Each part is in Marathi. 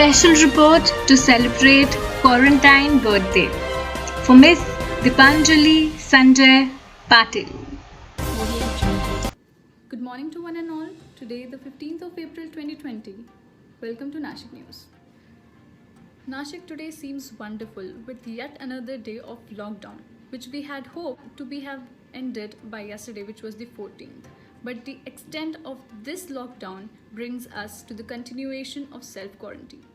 special report to celebrate quarantine birthday for Miss Dipanjali Sanjay Patil. Good morning to one and all. Today, the 15th of April 2020. Welcome to Nashik News. Nashik today seems wonderful with yet another day of lockdown, which we had hoped to have ended by yesterday, which was the 14th. But the extent of this lockdown brings us to the continuation of self-quarantine.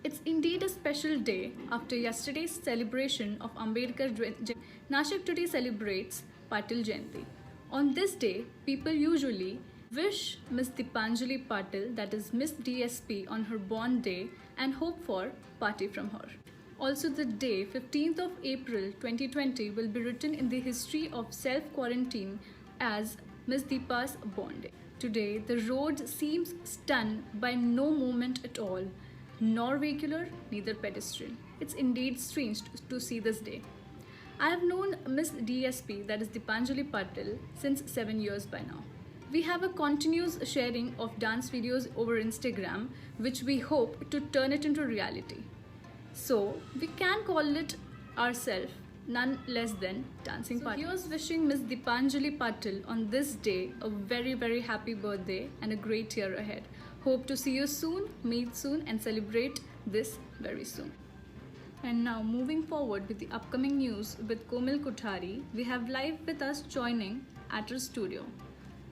It's indeed a special day after yesterday's celebration of Ambedkar Jayanti. Nashik today celebrates Patil Jayanti. On this day, people usually wish Miss Dipanjali Patil, that is Miss DSP, on her born day and hope for party from her. Also, the day 15th of April 2020 will be written in the history of self-quarantine as Miss Deepa's born day. Today, the road seems stunned by no movement at all, nor vehicular, neither pedestrian. It's indeed strange to see this day. I have known Miss DSP, that is Dipanjali Patil, since 7 years by now. We have a continuous sharing of dance videos over Instagram, which we hope to turn it into reality. So, we can call it ourselves none less than Dancing Party. Here's wishing Miss Dipanjali Patil on this day a very, very happy birthday and a great year ahead. Hope to see you soon, meet soon, and celebrate this very soon. And now, moving forward with the upcoming news with Komal Kothari, we have live with us joining at her studio.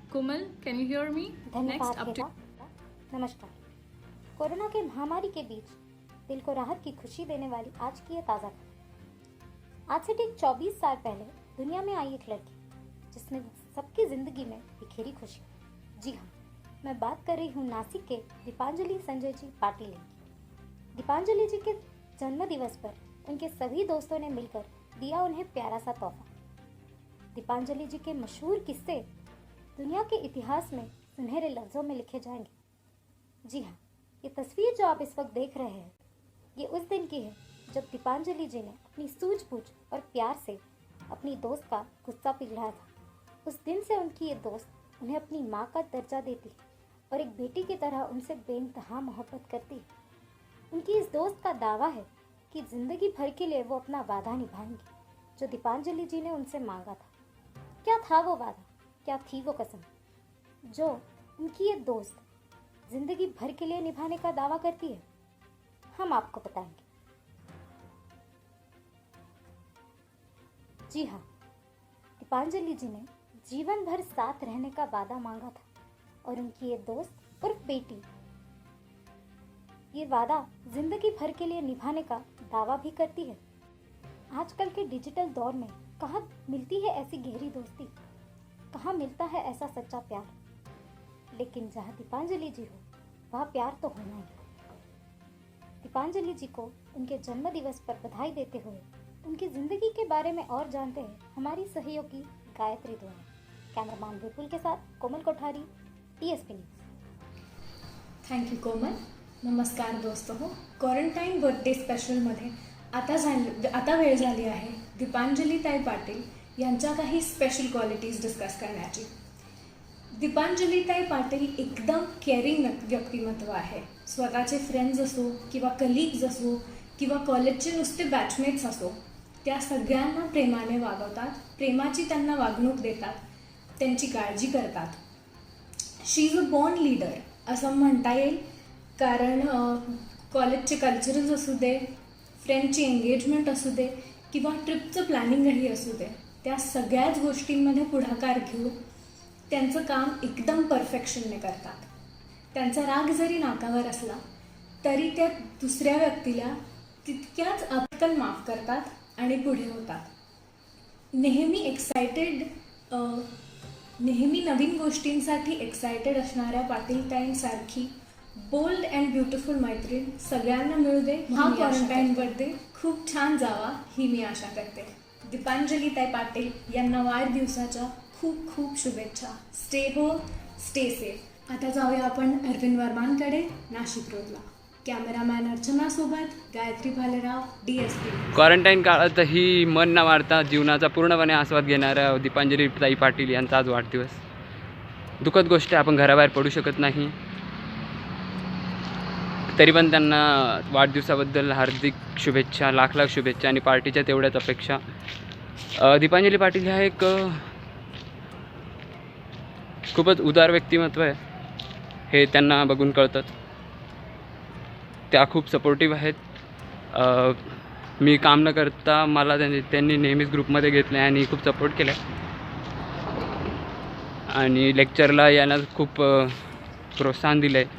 Komal, can you hear me? धन्यवाद हेमा। नमस्कार। कोरोना के महामारी के बीच दिल को राहत की खुशी देने वाली आज की ये ताज़ा खबर। आज से ठीक 24 साल पहले दुनिया में आई एक लड़की जिसने सबकी जिंदगी में बिखेरी खुशी। जी हाँ, मैं बात कर रही हूँ नासिक के दीपांजलि संजय जी पाटिल की। दीपांजलि जी के जन्म दिवस पर उनके सभी दोस्तों ने मिलकर दिया उन्हें प्यारा सा तोहफा। दीपांजलि जी के मशहूर किस्से दुनिया के इतिहास में सुनहरे लफ्ज़ों में लिखे जाएंगे। जी हाँ, ये तस्वीर जो आप इस वक्त देख रहे हैं, ये उस दिन की है जब दीपांजलि जी ने अपनी सूझबूझ और प्यार से अपनी दोस्त का गुस्सा पिघलाया था। उस दिन से उनकी ये दोस्त उन्हें अपनी माँ का दर्जा देती है और एक बेटी की तरह उनसे बेइंतहा मोहब्बत करती है। उनकी इस दोस्त का दावा है कि ज़िंदगी भर के लिए वो अपना वादा निभाएंगी जो दीपांजलि जी ने उनसे मांगा था। क्या था वो वादा, क्या थी वो कसम जो उनकी ये दोस्त ज़िंदगी भर के लिए निभाने का दावा करती है? हम आपको बताएंगे। जी हाँ, दीपांजलि जी ने जीवन भर साथ रहने का वादा मांगा था और उनकी ये दोस्त और बेटी ये वादा जिंदगी भर के लिए निभाने का दावा भी करती है। आजकल के डिजिटल दौर में कहाँ मिलती है ऐसी गहरी दोस्ती, कहाँ मिलता है ऐसा सच्चा प्यार। लेकिन जहाँ दीपांजलि जी हो वहाँ प्यार तो होना ही। दीपांजलि जी को उनके जन्म दिवस पर बधाई देते हुए उनकी ज़िंदगी के बारे में और जानते हैं हमारी सहयोगी गायत्री द्वारा। कैमरामैन विपुल के साथ कोमल कोठारी, TSP न्यूज। थँक्यू कोमल। नमस्कार दोस्तों, क्वारंटाईन बर्थडे स्पेशलमध्ये आता वेळ झाली आहे दीपांजलीताई पाटील यांच्या काही स्पेशल क्वालिटीज डिस्कस करण्याची। दीपांजलीताई पाटील एकदम केअरिंग व्यक्तिमत्व आहे। स्वतःचे फ्रेंड्स असो किंवा कलिग्स असो किंवा कॉलेजचे नुसते बॅचमेट्स असो, त्या सगळ्यांना प्रेमाने वागवतात, प्रेमाची त्यांना वागणूक देतात, त्यांची काळजी करतात। शी इज अ बॉर्न लीडर असं म्हणता येईल, कारण कॉलेजचे कल्चरल्स असू दे, फ्रेंडची एंगेजमेंट असू दे किंवा ट्रिपचं प्लॅनिंगही असू दे, त्या सगळ्याच गोष्टींमध्ये पुढाकार घेऊन त्यांचं काम एकदम परफेक्शनने करतात। त्यांचा राग जरी नाकावर असला तरी त्या दुसऱ्या व्यक्तीला तितक्याच आपकन माफ करतात आणि पुढे होतात। नेहमी नवीन गोष्टींसाठी एक्सायटेड असणाऱ्या पाटीलताईंसारखी बोल्ड अँड ब्युटिफुल मैत्रीण सगळ्यांना मिळू दे। हा क्वारंटाईन बर्थडे खूप छान जावा ही मी आशा करते। दीपांजलीताई पाटील यांना वाढदिवसाच्या खूप खूप शुभेच्छा। Stay home, stay safe. आता जाऊया आपण अरविंद वर्मांकडे, नाशिक रोडला। कॅमेरामॅन अर्चनासोबत गायत्री भालेराव, DSP। क्वारंटाईन काळातही मन न मारता जीवनाचा पूर्णपणे आस्वाद घेणाऱ्या दीपांजलीताई पाटील यांचा आज वाढदिवस। दुःखद गोष्ट आहे, आपण घराबाहेर पडू शकत नाही। तरी पण त्यांना वाढदिवसाबद्दल हार्दिक शुभेच्छा, लाख लाख शुभेच्छा आणि पार्टीच्या तेवढ्याच अपेक्षा. दीपांजली पाटील ह्या एक खूपच उदार व्यक्तिमत्व आहे, हे त्यांना बघून कळतं. त्या खूप सपोर्टिव्ह आहेत. मी काम न करता मला त्यांनी नेहमीच ग्रुपमध्ये घेतलं आहे आणि खूप सपोर्ट केला आहे आणि लेक्चरला यायला खूप प्रोत्साहन दिलं आहे.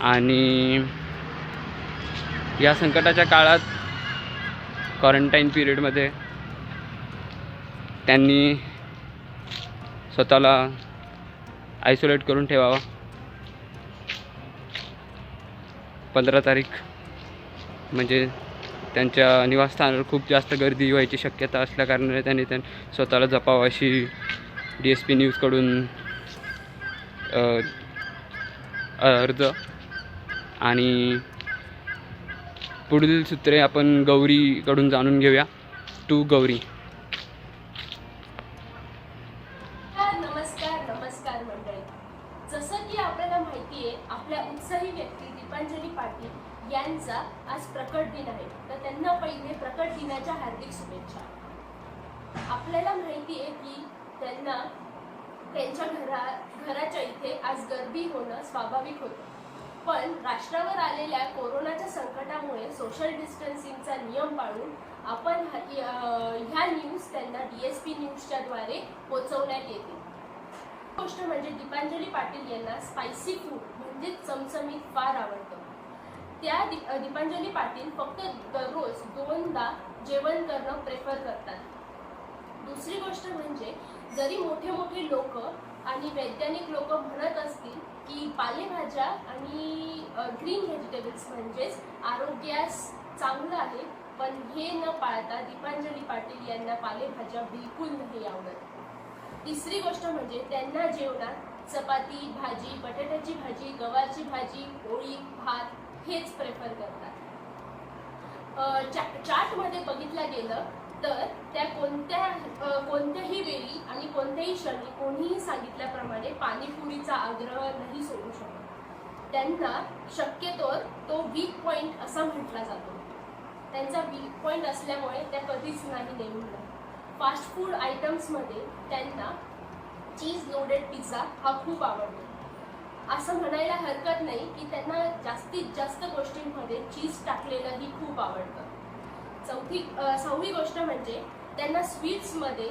आणि या संकटाच्या काळात क्वारंटाईन पिरियडमध्ये त्यांनी स्वतःला आयसोलेट करून ठेवावा. 15 तारीख म्हणजे त्यांच्या निवासस्थानावर खूप जास्त गर्दी व्हायची शक्यता असल्याकारणाने त्यांनी स्वतःला जपावं अशी DSP न्यूजकडून अर्ज. आणि पुढील सूत्रे आपण गौरीकडून जाणून घेऊया. टू गौरी. नमस्कार मंडळी. जसं की आपल्याला माहिती आहे, आपल्या उत्साही व्यक्ती दीपांजली पाटील यांचा आज प्रकट दिन आहे, तर त्यांना पहिले प्रकट दिनाच्या हार्दिक शुभेच्छा. आपल्याला माहिती आहे की त्यांना त्यांच्या घराच्या इथे आज गर्दी होणं स्वाभाविक होतं, पण राष्ट्रावर आलेल्या कोरोनाच्या संकटामुळे सोशल डिस्टन्सिंगचा नियम पाळून आपण ह्या न्यूज त्यांना DSP न्यूजच्या द्वारे पोचवण्यात येते. गोष्ट म्हणजे दीपांजली पाटील यांना स्पायसी फूड म्हणजे चमचमीत फार आवडतं. त्या दीपांजली पाटील फक्त दररोज 2दा जेवण करणं प्रेफर करतात. दुसरी गोष्ट म्हणजे जरी मोठे लोक आणि वैज्ञानिक लोक म्हणत असतील की पालेभाज्या आणि ग्रीन व्हेजिटेबल्स म्हणजेच आरोग्यास चांगलं आहे, पण हे न पाळता दीपांजली पाटील यांना पालेभाज्या बिलकुल नाही आवडत. तिसरी गोष्ट म्हणजे त्यांना जेवणात चपाती, भाजी, बटाट्याची भाजी, गवारची भाजी, पोळी, भात हेच प्रेफर करतात. चार्टमध्ये बघितलं गेलं तर त्या कोणत्याही वेळी आणि कोणत्याही क्षणी कोणीही सांगितल्याप्रमाणे पाणीपुरीचा आग्रह नाही सोडू शकत. त्यांना शक्यतोवर तो वीक पॉईंट असा म्हटला जातो. त्यांचा वीक पॉईंट असल्यामुळे त्या कधीच नाही नेमून. फास्ट फूड आयटम्समध्ये त्यांना चीज लोडेड पिझ्झा हा खूप आवडतो. असं म्हणायला हरकत नाही की त्यांना जास्तीत जास्त गोष्टींमध्ये चीज टाकलेलंही खूप आवडतं. सहावी गोष्ट म्हणजे त्यांना स्वीट्समध्ये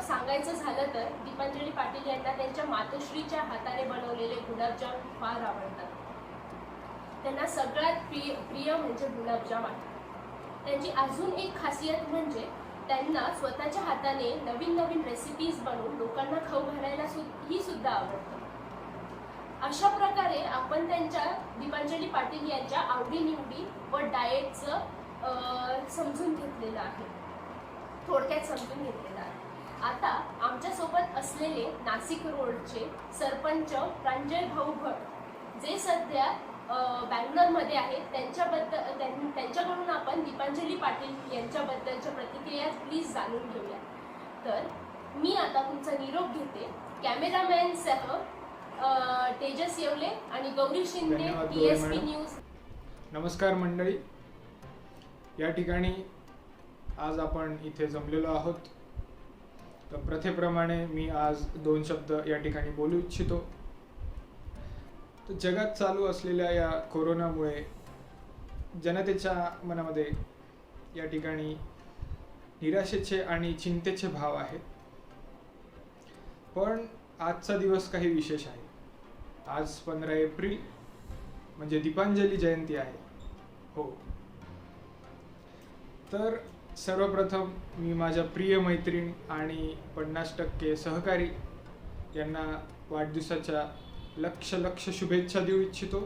सांगायचं झालं तर दीपांजली पाटील यांना त्यांच्या मातोश्रीच्या हाताने बनवलेले गुलाबजाम फार आवडतात. त्यांना सगळ्यात प्रिय म्हणजे गुलाबजाम आहे. त्यांची अजून एक खासियत म्हणजे त्यांना स्वतःच्या हाताने नवीन रेसिपीज बनवून लोकांना खाऊ घालायला ही सुद्धा आवडतं. अशा प्रकारे आपण त्यांच्या दीपांजली पाटील यांच्या आवडीनिवडी व डाएटचं समजून घेतलेलं आहे, थोडक्यात समजून घेतलेलं आहे. आता आमच्यासोबत असलेले नाशिक रोडचे सरपंच प्रांजय भाऊ भट जे सध्या बँगलोरमध्ये आहेत, त्यांच्याकडून आपण दीपांजली पाटील यांच्याबद्दलच्या प्रतिक्रिया प्लीज जाणून घेऊया. तर मी आता तुमचा निरोप घेते. कॅमेरामॅन सह तेजस येवले आणि गौरी शिंदे, DSP न्यूज. नमस्कार मंडळी. या ठिकाणी आज आपण इथे जमलेलो आहोत. तर प्रथेप्रमाणे मी आज 2 शब्द या ठिकाणी बोलू इच्छितो. तर जगात चालू असलेल्या या कोरोनामुळे जनतेच्या मनामध्ये या ठिकाणी निराशेचे आणि चिंतेचे भाव आहेत. पण आजचा दिवस काही विशेष आहे. आज 15 एप्रिल म्हणजे दीपांजली जयंती आहे. हो, तर सर्वप्रथम मी माझ्या प्रिय मैत्रीण आणि 50% सहकारी यांना वाढदिवसाच्या लक्ष शुभेच्छा देऊ इच्छितो.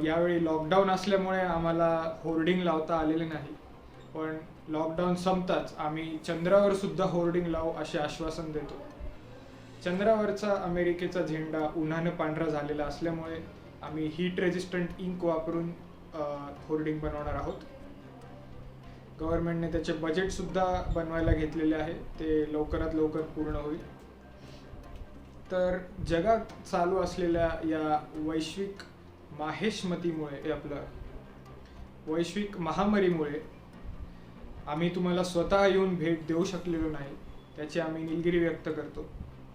यावेळी लॉकडाऊन असल्यामुळे आम्हाला होर्डिंग लावता आलेले नाही, पण लॉकडाऊन संपताच आम्ही चंद्रावर सुद्धा होर्डिंग लावू असे आश्वासन देतो. चंद्रावरचा अमेरिकेचा झेंडा उन्हानं पांढरा झालेला असल्यामुळे आम्ही हीट रेजिस्टंट इंक वापरून होर्डिंग बनवणार आहोत. गव्हर्नमेंटने त्याचे बजेटसुद्धा बनवायला घेतलेले आहे, ते लवकरात लवकर पूर्ण होईल. तर जगात चालू असलेल्या या वैश्विक माहेशमतीमुळे आपलं वैश्विक महामारीमुळे आम्ही तुम्हाला स्वतः येऊन भेट देऊ शकलेलो नाही, त्याची आम्ही नीलगिरी व्यक्त करतो.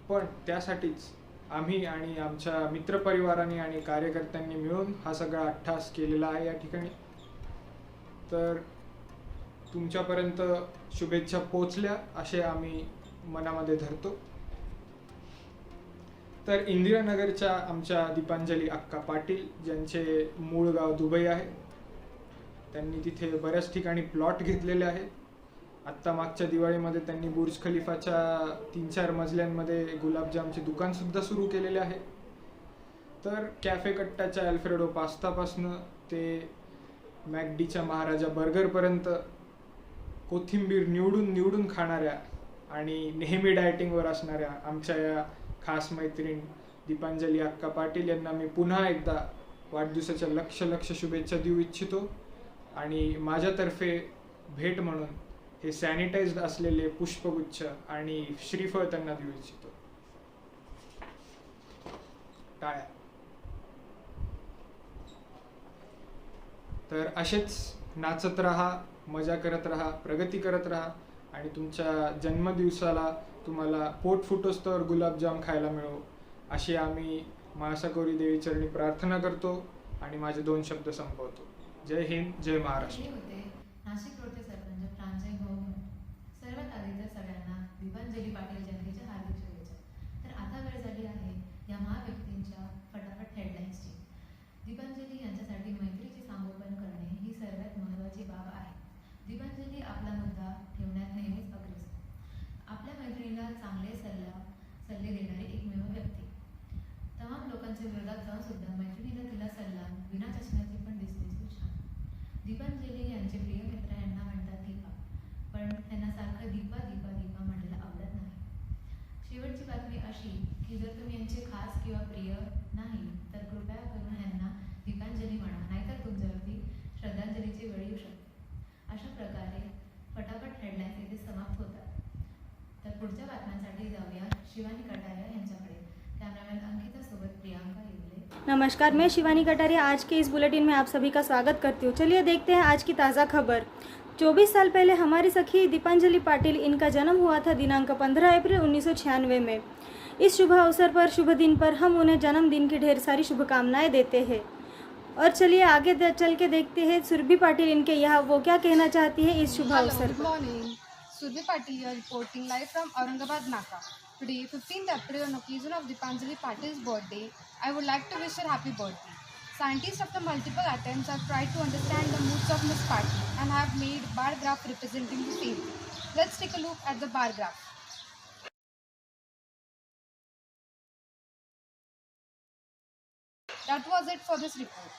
पण त्यासाठीच आम्ही आणि आमच्या मित्रपरिवाराने आणि कार्यकर्त्यांनी मिळून हा सगळा अट्टहास केलेला आहे या ठिकाणी. तर तुमच्यापर्यंत शुभेच्छा पोचल्या असे आम्ही मनामध्ये धरतो. तर इंदिरानगरच्या आमच्या दीपांजली अक्का पाटील, ज्यांचे मूळ गाव दुबई आहे, त्यांनी तिथे बऱ्याच ठिकाणी प्लॉट घेतलेले आहेत. आत्ता मागच्या दिवाळीमध्ये त्यांनी बुर्ज खलिफाच्या 3-4 मजल्यांमध्ये गुलाबजामचे दुकानसुद्धा सुरू केलेले आहे. तर कॅफे कट्टाच्या अल्फ्रेडो पास्तापासनं ते मॅकडीच्या महाराजा बर्गरपर्यंत कोथिंबीर निवडून खाणाऱ्या आणि नेहमी डायटिंगवर असणाऱ्या आमच्या या खास मैत्रीण दीपांजली अक्का पाटील यांना मी पुन्हा एकदा वाढदिवसाच्या लक्ष शुभेच्छा देऊ इच्छितो. आणि माझ्यातर्फे भेट म्हणून हे सॅनिटाइज्ड असलेले पुष्पगुच्छ आणि श्रीफळ त्यांना देऊ इच्छितो. टाळ्या. तर असेच नाचत राहा, मजा करत राहा, प्रगती करत राहा आणि तुमच्या जन्मदिवसाला तुम्हाला पोट फुटोस्तवर गुलाबजाम खायला मिळो अशी आम्ही महासागौरी देवी चरणी प्रार्थना करतो आणि माझे 2 शब्द संपवतो. जय हिंद, जय महाराष्ट्र. नाशिक रोडचे सरपंच प्रांजय भाऊ. सर्वात आधी तर सगळ्यांना दीपांजली पाटील जयंतीच्या हार्दिक शुभेच्छा. तर आता वेळ झाली आहे या महाव्यक्तींच्या फटाफट हेडलाईन्सची. दीपांजली यांच्यासाठी मैत्रीचे संगोपन करणे ही सर्वात महत्त्वाची बाब आहे. दीपांजली आपला मुद्दा ठेवण्यात नेहमीच अग्रेसर. आपल्या मैत्रिणीला चांगले सल्ले देणारी एकमेव व्यक्ती. तमाम लोकांच्या विरोधात जाऊन सुद्धा मैत्रिणीला तिला सल्ला विना चष्म्याची पण दिसते खूप छान. दीपांजली यांचे प्रिय मित्र यांना म्हणतात दीपा, पण त्यांना सारखं दीपा दीपा दीपा म्हणायला आवडत नाही. शेवटची बातमी अशी की जर तुम्ही यांचे खास किंवा प्रिय नाही तर कृपया करून यांना दीपांजली म्हणा, नाहीतर तुमच्यावरती श्रद्धांजलीची वेळ येऊ शकते. अशा प्रकारे फटाफट हेडलाईन्स इथे समाप्त होतात. तर पुढच्या बातम्यांसाठी जाऊया शिवानी कटारिया यांच्याकडे. कैमरामैन अंकिता सोबत प्रियंका येवले. नमस्कार, मैं शिवानी कटारिया आज के इस बुलेटिन में आप सभी का स्वागत करती हूँ. चलिए देखते हैं आज की ताज़ा खबर. 24 साल पहले हमारी सखी दीपांजलि पाटिल, इनका जन्म हुआ था दिनांक 15 अप्रैल 1996 में. इस शुभ अवसर पर, शुभ दिन पर हम उन्हें जन्मदिन की ढेर सारी शुभकामनाएं देते हैं. और चलिए आगे चल के देखते हैं सुरभि पाटिल इनके यहाँ वो क्या कहना चाहती है इस शुभ अवसर पर. Good morning. Surbi Patil here reporting live from Aurangabad, Naka. Today, 15th April, on occasion of Dipanjali Patil's birthday, I would like to wish her happy birthday. Scientists, after multiple attempts, have tried to understand the moods of Miss Patil and have made bar graph representing the same. Let's take a look at the bar graph. That was it for this report.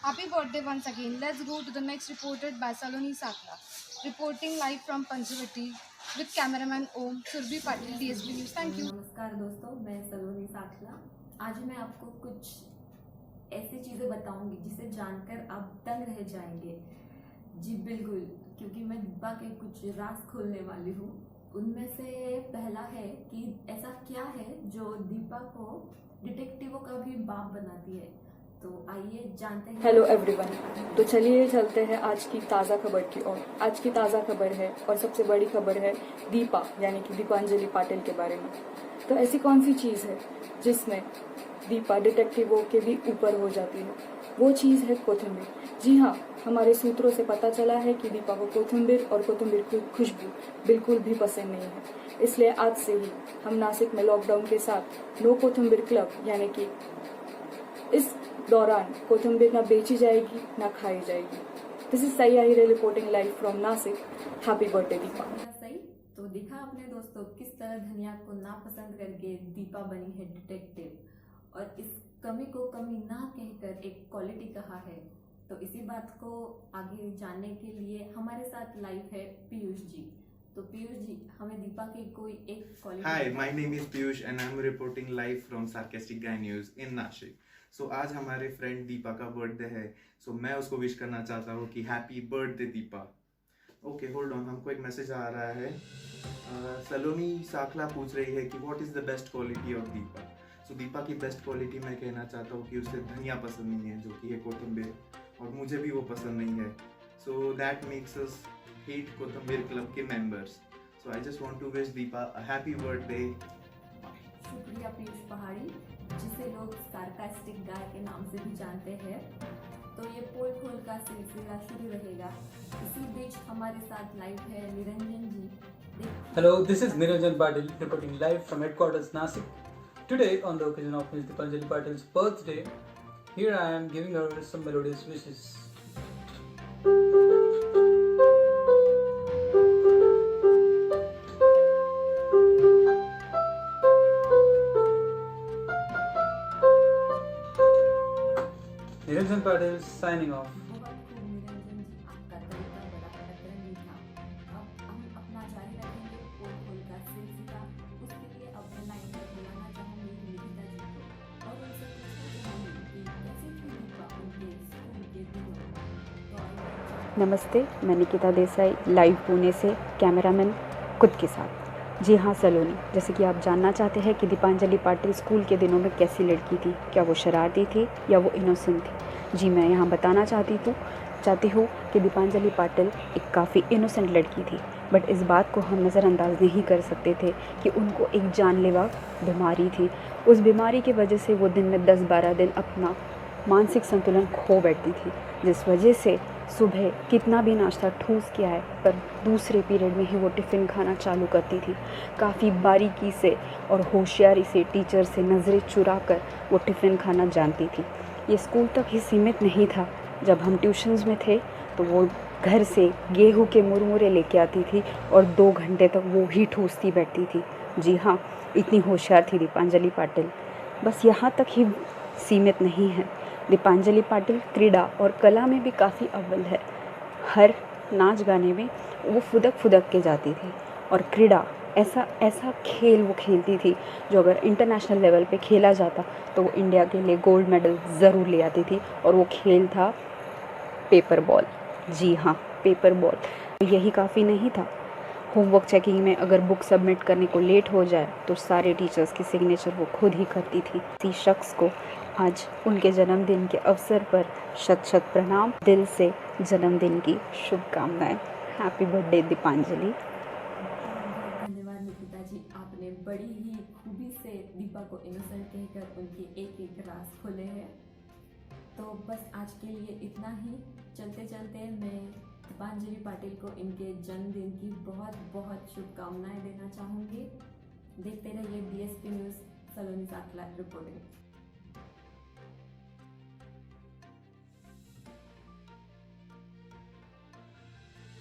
Happy birthday once again. Let's go to the next reporter by Saloni Sakla. Reporting live from Panchvati with cameraman Om. Surbi Patil, DSP News. Thank you. नमस्कार दोस्तों, मैं सलोनी साखला. आज मैं आपको कुछ ऐसी चीज़ें बताऊंगी जिसे जानकर आप दंग रह जाएंगे. जी बिल्कुल, क्योंकि मैं दीपा के कुछ राज खोलने वाली हूँ. उनमें से पहला है कि ऐसा क्या है जो दीपा को डिटेक्टिवों का भी बाप बनाती है. तो आइए जानते हैं. हेलो एवरीवन, तो चलिए चलते हैं आज की ताज़ा खबर की ओर. आज की ताज़ा खबर है और सबसे बड़ी खबर है दीपा यानी कि दीपांजलि पाटिल के बारे में. तो ऐसी कौन सी चीज़ है जिसमें दीपा डिटेक्टिवों के भी ऊपर हो जाती है? वो चीज़ है कोथिंबीर. जी हाँ, हमारे सूत्रों से पता चला है कि दीपा को कोथिंबीर और कोथिंबीर की खुशबू बिल्कुल भी पसंद नहीं है. इसलिए आज से ही हम नासिक में लॉकडाउन के साथ नो कोथिंबीर क्लब यानी कि इस दौरान कोथिंबीर ना बेची जाएगी ना खाई जाएगी. This is Sai Ahire reporting live from Nashik. Happy birthday Dipa. सही तो दिखा अपने दोस्तों किस तरह धनिया को नापसंद करके दीपा बनी है डिटेक्टिव और इस कमी को कमी ना कहकर एक क्वालिटी कहा है. तो इसी बात को आगे जानने के लिए हमारे साथ लाइव है पीयूष जी. तो पीयूष जी, हमें दीपा की कोई एक quality. Hi, my name is Piyush and I'm reporting live from Sarcastic Guy News in Nashik. So आज हमारे फ्रेंड दीपा का बर्थडे है. So मैं उसको विश करना चाहता हूँ कि happy birthday Deepa. Okay hold on, हमको एक मैसेज आ रहा है। सलोनी साखला पूछ रही है कि what is the best quality of Deepa. So Deepa की बेस्ट क्वालिटी मैं कहना चाहता हूँ कि उसे धनिया पसंद नहीं है, जो कि है कोथिंबीर, और मुझे भी वो पसंद नहीं है। So that makes us hate kothimbir club के members. So I just want to wish Dipa a happy birthday. शुक्रिया पीयूष पहाड़ी, जिसे लोग सार्कास्टिक गाय के नाम से भी जानते हैं। तो ये पोल खोल का सिलसिला शुरू रहेगा। इसी बीच हमारे साथ लाइव है निरंजन जी। Hello, this is Niranjan Patil reporting live from headquarters Nashik. Today, on the occasion of Ms. Dipanjali Patil's birthday, here I am giving her some melodious wishes. Niranjan Patil signing off. बहुत खूब निरंजन जी, आपका तरीका बड़ा खतरनाक था। अब हम अपना जारी रखेंगे पोल खोल का सिलसिला। उसके लिए अब मैं लाइन पर बुलाना चाहूँगी निकिता जी को और उनसे पूछना चाहूँगी कि कैसे थी दीपा उनके स्कूल के दिनों। तो आइए। नमस्ते, मैं निकिता देसाई लाइव पुणे से कैमरामैन खुद के साथ। जी हाँ सलोनी, जैसे कि आप जानना चाहते हैं कि दीपांजलि पाटिल स्कूल के दिनों में कैसी लड़की थी, क्या वो शरारती थी या वो इनोसेंट थी। जी मैं यहाँ बताना चाहती हूँ कि दीपांजलि पाटिल एक काफ़ी इनोसेंट लड़की थी, बट इस बात को हम नज़रअंदाज नहीं कर सकते थे कि उनको एक जानलेवा बीमारी थी। उस बीमारी की वजह से वो दिन में 10-12 दिन अपना मानसिक संतुलन खो बैठती थी, जिस वजह से सुबह कितना भी नाश्ता ठूस किया है पर दूसरे पीरियड में ही वो टिफ़िन खाना चालू करती थी। काफ़ी बारीकी से और होशियारी से टीचर से नज़रें चुरा कर वो टिफ़िन खाना जानती थी। ये स्कूल तक ही सीमित नहीं था। जब हम ट्यूशन्स में थे तो वो घर से गेहूं के मुरमुरे लेके आती थी और 2 घंटे तक वो ही ठूसती बैठती थी। जी हाँ, इतनी होशियार थी दीपांजलि पाटिल। बस यहाँ तक ही सीमित नहीं है, दीपांजलि पाटिल क्रीड़ा और कला में भी काफ़ी अव्वल है। हर नाच गाने में वो फुदक के जाती थी और क्रीड़ा ऐसा खेल वो खेलती थी जो अगर इंटरनेशनल लेवल पे खेला जाता तो वो इंडिया के लिए गोल्ड मेडल ज़रूर ले आती थी। और वो खेल था पेपर बॉल। जी हाँ, पेपर बॉल। यही काफ़ी नहीं था, होमवर्क चेकिंग में अगर बुक सबमिट करने को लेट हो जाए तो सारे टीचर्स की सिग्नेचर वो खुद ही करती थी। इसी शख्स को आज उनके जन्मदिन के अवसर पर शत प्रणाम, दिल से जन्मदिन की शुभकामनाएं। Happy birthday Deepanjali. धन्यवाद निकिता जी, आपने बड़ी ही खूबी से दीपा को इनोसेंट कहकर उनके एक राज खोले हैं। तो बस आज के लिए इतना ही। चलते चलते मैं दीपांजलि पाटिल को इनके जन्मदिन की बहुत बहुत शुभकामनाएं देना चाहूँगी। देखते रहिए DSP news, Saloni Sakhla reporting.